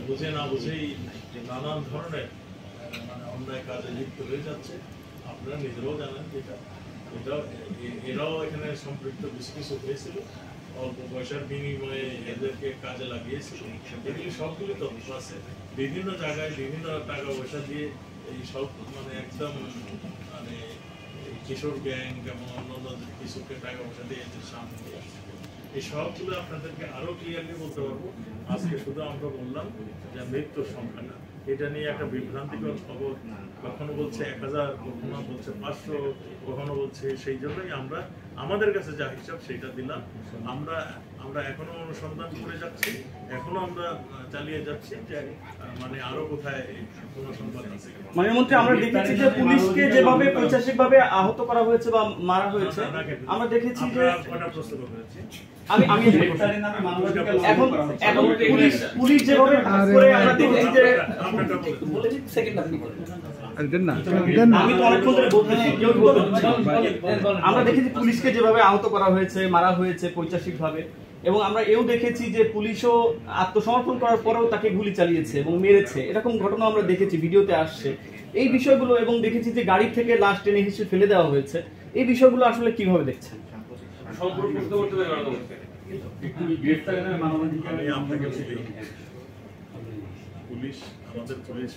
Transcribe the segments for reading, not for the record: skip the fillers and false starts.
বুঝে না বুঝেই নানান ধরনের মানে অন্যায় কাজে লিপ্ত হয়ে যাচ্ছে। আপনারা নিজেরাও জানেন যেটা এরাও এখানে সম্পৃক্ত বেশ কিছু হয়েছিল, অল্প পয়সার বিনিময়ে এদেরকে কাজে লাগিয়েছিল। এগুলি সবগুলি তথ্য আছে, বিভিন্ন জায়গায় বিভিন্ন টাকা পয়সা দিয়ে এই সব মানে একদম মানে কিশোর গ্যাং এবং অন্যান্য কিছুকে টাকা পয়সা দিয়ে এদের সামনে দিয়ে আসছে। এই সবগুলো আপনাদেরকে আরো ক্লিয়ারলি বলতে পারবো। আজকে শুধু আমরা বললাম যে মৃত্যুর সংখ্যাটা, এটা নিয়ে একটা বিভ্রান্তিকর খবর, কখনো বলছে 1000, কখনো বলছে 500, কখনো বলছে, সেই জন্যই আমরা আমাদের কাছে যা হিসাব সেটা দিলাম। আমরা এখনো অনুসন্ধান করে যাচ্ছি, এখনো আমরা চালিয়ে যাচ্ছি যে মানে আরো কোথায় কোনো সংবাদ আছে। মন্ত্রী, আমরা দেখেছি যে পুলিশকে যেভাবে পৈশাচিকভাবে আহত করা হয়েছে বা মারা হয়েছে, আমরা দেখেছি যে আমি এখন পুলিশ যেভাবে করে আমরা দেখেছি যে আমরা দেখেছি পুলিশকে যেভাবে আহত করা হয়েছে, মারা হয়েছে পৈশাচিক ভাবে, এবং আমরা এও দেখেছি যে পুলিশও আত্মসমর্পণ করার পরেও তাকে গুলি চালিয়েছে এবং মেরেছে। এরকম ঘটনা আমরা দেখেছি, ভিডিওতে আসছে এই বিষয়গুলো, এবং দেখেছি যে গাড়ি থেকে লাশ টেনে হিসেবে ফেলে দেওয়া হয়েছে। এই বিষয়গুলো আসলে কিভাবে দেখছেন? পুলিশ, আমাদের পুলিশ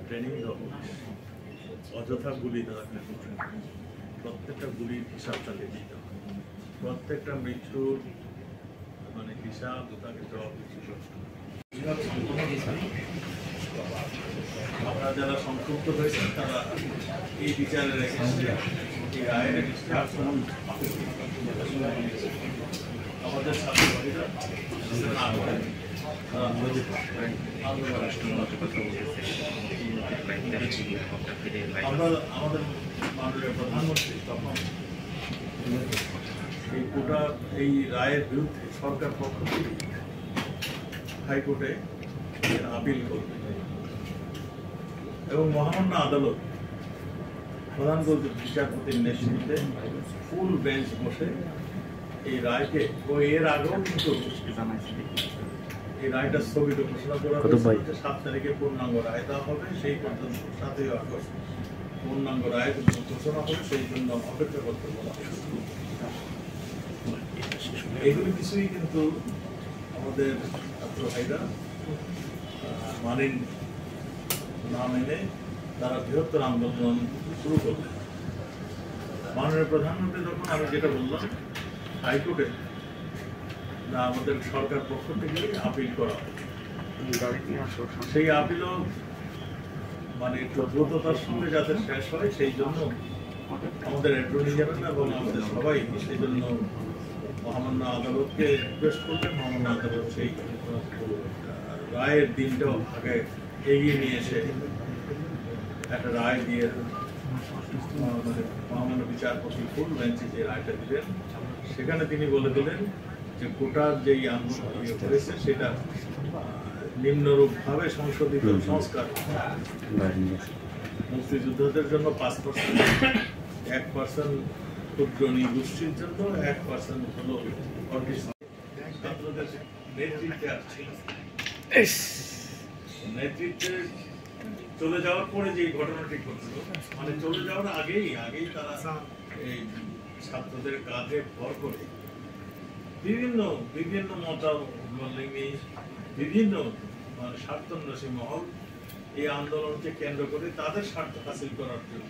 ট্রেনিং অযথা গুলি দেওয়া, প্রত্যেকটা গুলির হিসাবটা দিতে হবে, প্রত্যেকটা মৃত্যুর মানে হিসাব তাকে জবাব দিতে হবে। আপনারা যারা সংক্ষুব্ধ হয়েছেন তারা এই বিচারের এই রায়ের আমাদের ছাত্রছাত্রীরা না করেন, আমরা আমাদের মাননীয় প্রধানমন্ত্রী তখন এই রায়ের বিরুদ্ধে সরকার পক্ষ থেকে হাইকোর্টে আপিল করবে এবং মহামান্য আদালত প্রধান বিচারপতির নেতৃত্বে ফুল বেঞ্চ বসে এই রায়কে, ও এর আগেও কিন্তু এই রায়টা স্থগিত ঘোষণা করা হয়েছে। 7 তারিখে পূর্ণাঙ্গ রায় দেওয়া হবে, সেই পর্যন্ত 7ই আগস্ট পূর্ণাঙ্গ রায় ঘোষণা হবে, সেই জন্য অপেক্ষা করতে বলা হয়েছে। এগুলি কিছুই কিন্তু আমাদের ছাত্র ভাইরা মানেন না, মেনে তারা বৃহত্তর আন্দোলন শুরু করবে। মাননীয় প্রধানমন্ত্রী যখন আমি যেটা বললাম হাইকোর্টে আমাদের সরকার পক্ষ থেকে আপিল করা হয়, সেই আপিলও মানে একটু দ্রুততার সঙ্গে যাতে শেষ হয়, সেই জন্য আমাদের অ্যাটর্নি জেনারেল এবং আমাদের সবাই সেই জন্য মহামান্য আদালতকে রিকোয়েস্ট করলেন। মহামান্য আদালত সেই রায়ের দিনটাও আগে এগিয়ে নিয়ে এসে একটা রায় দিয়ে মানে মহামান্য বিচারপতি ফুল বেঞ্চে যে রায়টা দিলেন, সেখানে তিনি বলে দিলেন যে কোটার যেই আন্দোলন করেছে সেটা নিম্নরূপভাবে সংশোধিত সংস্কার, মুক্তিযোদ্ধাদের জন্য 5%, 1% ক্ষুদ্র নৃগোষ্ঠীর জন্য, 1% হলো ছাত্রদের নেতৃত্বে আসছে। নেতৃত্বে চলে যাওয়ার পরে যে ঘটনাটি ঘটলো, মানে চলে যাওয়ার আগেই তারা এই ছাত্রদের কাঁধে ভর করে বিভিন্ন মতাবলম্বী বিভিন্ন মানে স্বার্থন্বেষী মহল এই আন্দোলনকে কেন্দ্র করে তাদের স্বার্থ হাসিল করার জন্য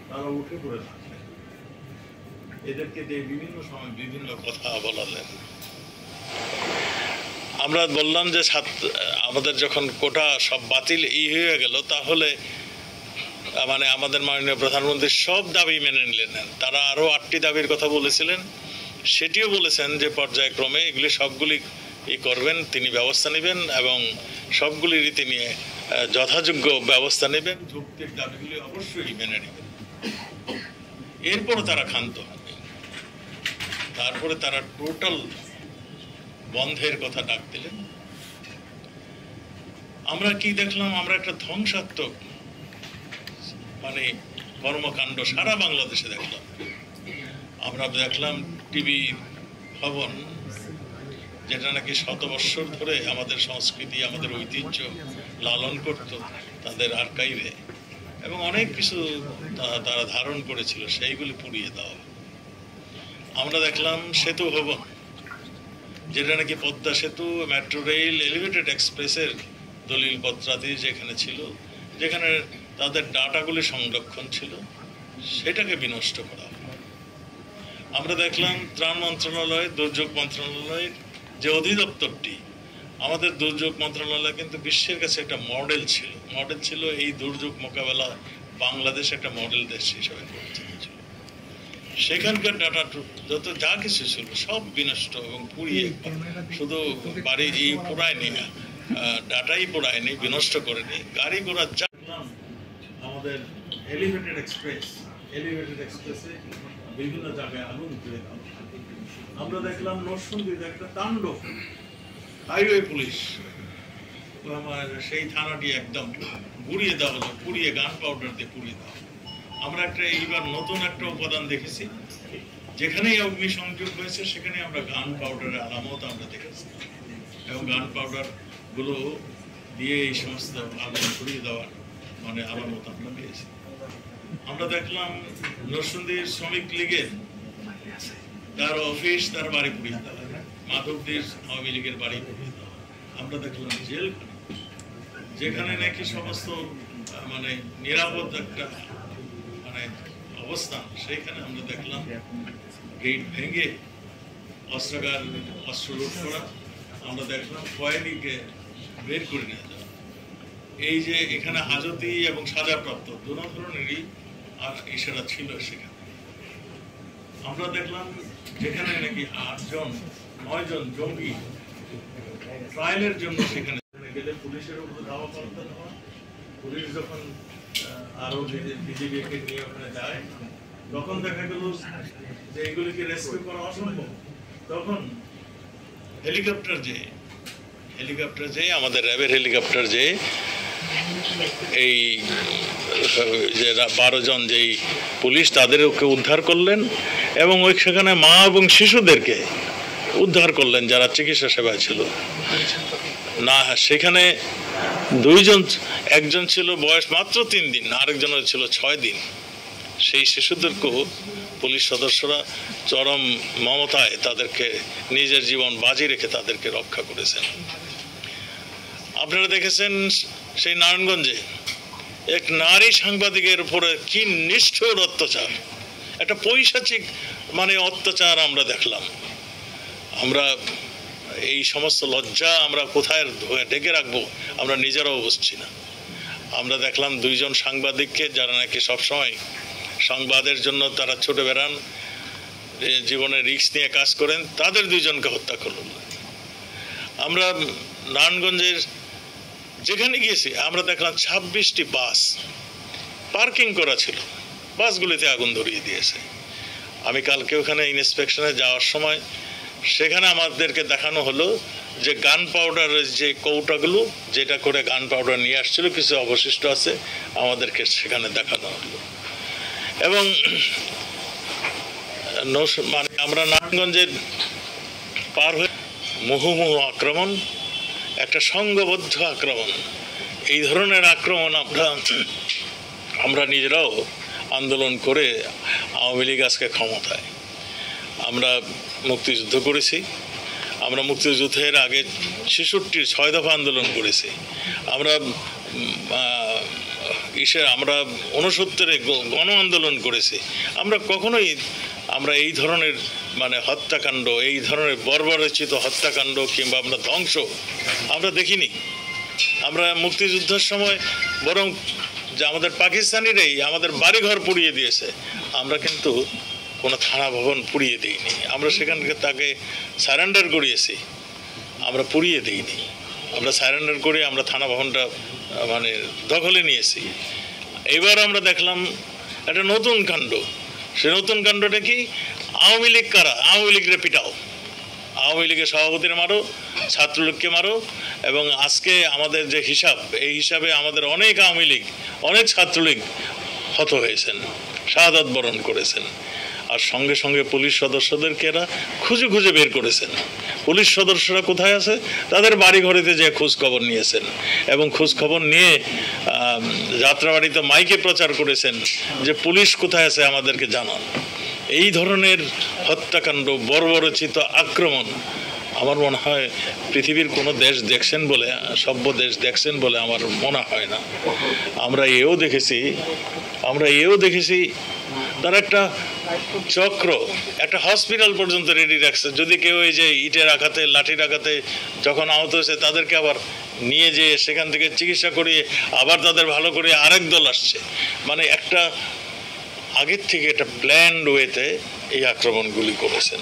তারা উঠে পড়ে থাকবে। এদেরকে দিয়ে বিভিন্ন সময় বিভিন্ন কথা বলালেন। আমরা বললাম যে আমাদের যখন কোটা সব বাতিল হয়ে গেল, তাহলে মানে আমাদের মাননীয় প্রধানমন্ত্রী সব দাবি মেনে নিলেন। তারা আরো 8টি দাবির কথা বলেছিলেন, সেটিও বলেছেন যে পর্যায়ক্রমে এগুলি সবগুলি করবেন, তিনি ব্যবস্থা নেবেন এবং সবগুলি রীতি নিয়ে যথাযোগ্য ব্যবস্থা নেবেন। যৌক্তিক দাবিগুলি অবশ্যই মেনে নেবেন। এরপর তারা ক্ষান্ত হবে, তারপরে তারা টোটাল বন্ধের কথা ডাক দিলেন। আমরা কি দেখলাম? আমরা একটা ধ্বংসাত্মক মানে কর্মকাণ্ড সারা বাংলাদেশে দেখলাম। আমরা দেখলাম টিভি ভবন যেটা নাকি শত বৎসর ধরে আমাদের সংস্কৃতি আমাদের ঐতিহ্য লালন করত তাদের আর্কাইভে, এবং অনেক কিছু তারা ধারণ করেছিল, সেইগুলি পুড়িয়ে দেওয়া। আমরা দেখলাম সেতু ভবন, যেটা নাকি পদ্মা সেতু, মেট্রো রেল, এলিভেটেড এক্সপ্রেসের দলিল পত্রাদি যেখানে ছিল, যেখানে তাদের ডাটাগুলি সংরক্ষণ ছিল, সেটাকে বিনষ্ট করা হয়। আমরা দেখলাম ত্রাণ মন্ত্রণালয়, দুর্যোগ মন্ত্রণালয়ের যে অধিদপ্তরটি, আমাদের দুর্যোগ মন্ত্রণালয় কিন্তু বিশ্বের কাছে একটা মডেল ছিল এই দুর্যোগ মোকাবেলা বাংলাদেশ একটা মডেল দেশ হিসেবে পরিচিত ছিল। সেখানকার ডাটা যত যা কিছু ছিল সব বিনষ্ট এবং পুড়িয়ে, শুধু বাড়ি পোড়ায়নি, ডাটাই পোড়ায়নি, বিনষ্ট করেনি, গাড়ি ঘোড়া যা। আমাদের এলিভেটেড এক্সপ্রেসে বিভিন্ন জায়গায় আগুন ধরে গেল। আমরা দেখলাম নরসিংদীতে একটা তাণ্ডব, হাইওয়ে পুলিশ সেই থানাটি একদম গুড়িয়ে দেওয়া হলো, পুড়িয়ে গান পাউডার দিয়ে পুড়িয়ে দেওয়া। আমরা এইবার নতুন একটা উপাদান দেখেছি, যেখানেই অগ্নিসংযোগ হয়েছে সেখানে আমরা গান পাউডারের আলামত আমরা দেখেছি, এবং গান পাউডার গুলো দিয়ে এই সমস্ত আগুন ছড়িয়ে দেওয়ার আলামত আমরা পেয়েছি। আমরা দেখলাম নরসিংদীর শ্রমিক লীগের তার অফিস, তার বাড়ি পুড়িয়ে দেওয়া, মাধবদীর আওয়ামী লীগের বাড়ি পুড়িয়ে দেওয়া। আমরা দেখলাম জেলখানা, যেখানে নাকি সমস্ত নিরাপদ একটা অবস্থান, সেইখানে আমরা দেখলাম গেট ভেঙে অস্ত্র লুট করা। আমরা দেখলাম কয়েদিকে বের করে নিয়ে যাওয়া। এই যে এখানে হাজতি এবং সাজাপ্রাপ্ত দু ধরনেরই ইশারা ছিল সেখানে। আমরা দেখলাম যেখানে নাকি 9 জন জঙ্গি ট্রায়ালের জন্য সেখানে গেলে পুলিশের উপর ধাওয়া করতে হয়। পুলিশ যখন আরো বিজিবিকে নিয়ে ওখানে যায়, তখন দেখা গেল যে এগুলিকে রেস্কিউ করা অসম্ভব। তখন হেলিকপ্টার যে আমাদের র্যাবের হেলিকপ্টার যে এই যে 12 জন যেই পুলিশ তাদেরকে উদ্ধার করলেন, এবং সেখানে মা এবং শিশুদেরকে উদ্ধার করলেন যারা চিকিৎসা সেবায় ছিল না। সেখানে 2 জন, একজন ছিল বয়স মাত্র 3 দিন, আরেকজনের ছিল 6 দিন। সেই শিশুদেরকেও পুলিশ সদস্যরা চরম মমতায় তাদেরকে নিজের জীবন বাজি রেখে তাদেরকে রক্ষা করেছেন। আপনারা দেখেছেন সেই নারায়ণগঞ্জে এক নারী সাংবাদিকের উপরে কি নিষ্ঠুর অত্যাচার, একটা পৈশাচিক অত্যাচার আমরা দেখলাম। আমরা এই সমস্ত লজ্জা আমরা কোথায় ঢেকে রাখবো, আমরা নিজেরাও বুঝছি না। আমরা দেখলাম 2 জন সাংবাদিককে, যারা নাকি সবসময় সংবাদের জন্য তারা ছুটে বেড়ান, জীবনের রিস্ক নিয়ে কাজ করেন, তাদের 2 জনকে হত্যা করল। আমরা নারায়ণগঞ্জের যেখানে গিয়েছি আমরা দেখলাম 26টি বাস পার্কিং করা ছিল, বাসগুলিতে আগুন ধরিয়ে দিয়েছে। আমি কালকে ওখানে ইন্সপেকশনে যাওয়ার সময় সেখানে আমাদেরকে দেখানো হলো যে গান পাউডারের যে কৌটাগুলো, যেটা করে গান পাউডার নিয়ে আসছিল, কিছু অবশিষ্ট আছে, আমাদেরকে সেখানে দেখানো হলো। এবং আমরা নারায়ণগঞ্জের পার হয়ে মুহুর্মুহু আক্রমণ, একটা সংঘবদ্ধ আক্রমণ, এই ধরনের আক্রমণ আমরা নিজেরাও আন্দোলন করে আওয়ামী লীগ আজকে ক্ষমতায়। আমরা মুক্তিযুদ্ধ করেছি, আমরা মুক্তিযুদ্ধের আগে 66-র 6 দফা আন্দোলন করেছি, আমরা 69-এ গণ আন্দোলন করেছি। আমরা কখনোই এই ধরনের হত্যাকাণ্ড, এই ধরনের বর্বরচিত হত্যাকাণ্ড কিংবা আমরা ধ্বংস আমরা দেখিনি। আমরা মুক্তিযুদ্ধের সময় বরং যে আমাদের পাকিস্তানিরাই আমাদের বাড়িঘর পুড়িয়ে দিয়েছে, আমরা কিন্তু কোনো থানা ভবন পুড়িয়ে দিইনি। আমরা সেখানকে তাকে সারেন্ডার করিয়েছি, আমরা পুড়িয়ে দিইনি। আমরা সারেন্ডার করে আমরা থানা ভবনটা দখলে নিয়েছি। এবার আমরা দেখলাম একটা নতুন কাণ্ড। সে নতুন কাণ্ডটা কি? আওয়ামী লীগ কারা? আওয়ামী লীগরে পিটাও, আওয়ামী লীগের সভাপতির মারো, ছাত্রলীগকে মারো। এবং আজকে আমাদের যে হিসাব, এই হিসাবে আমাদের অনেক আওয়ামী লীগ, অনেক ছাত্রলীগ হত হয়েছেন, শাহাদাত বরণ করেছেন। আর সঙ্গে সঙ্গে পুলিশ সদস্যদেরকে এরা খুঁজে খুঁজে বের করেছেন। পুলিশ সদস্যরা কোথায় আছে তাদের বাড়ি ঘরেতে যে খোঁজ খবর নিয়েছেন এবং খোঁজ খবর নিয়ে যাত্রাবাড়িতে মাইকে প্রচার করেছেন যে পুলিশ কোথায় আছে আমাদেরকে জানান। এই ধরনের হত্যাকাণ্ড, বর্বরচিত আক্রমণ আমার মনে হয় পৃথিবীর কোনো দেশ দেখছেন বলে, সভ্য দেশ দেখছেন বলে আমার মনে হয় না। আমরা এও দেখেছি তারা একটা চক্র, একটা হসপিটাল পর্যন্ত রেডি রাখছে, যদি কেউ এই যে ইটের আঘাতে, লাঠির আঘাতে যখন আহত হয়েছে তাদেরকে আবার নিয়ে যেয়ে সেখান থেকে চিকিৎসা করিয়ে আবার তাদের ভালো করে আরেক দল আসছে। মানে একটা আগের থেকে একটা প্ল্যান্ড ওয়েতে এই আক্রমণগুলি করেছেন।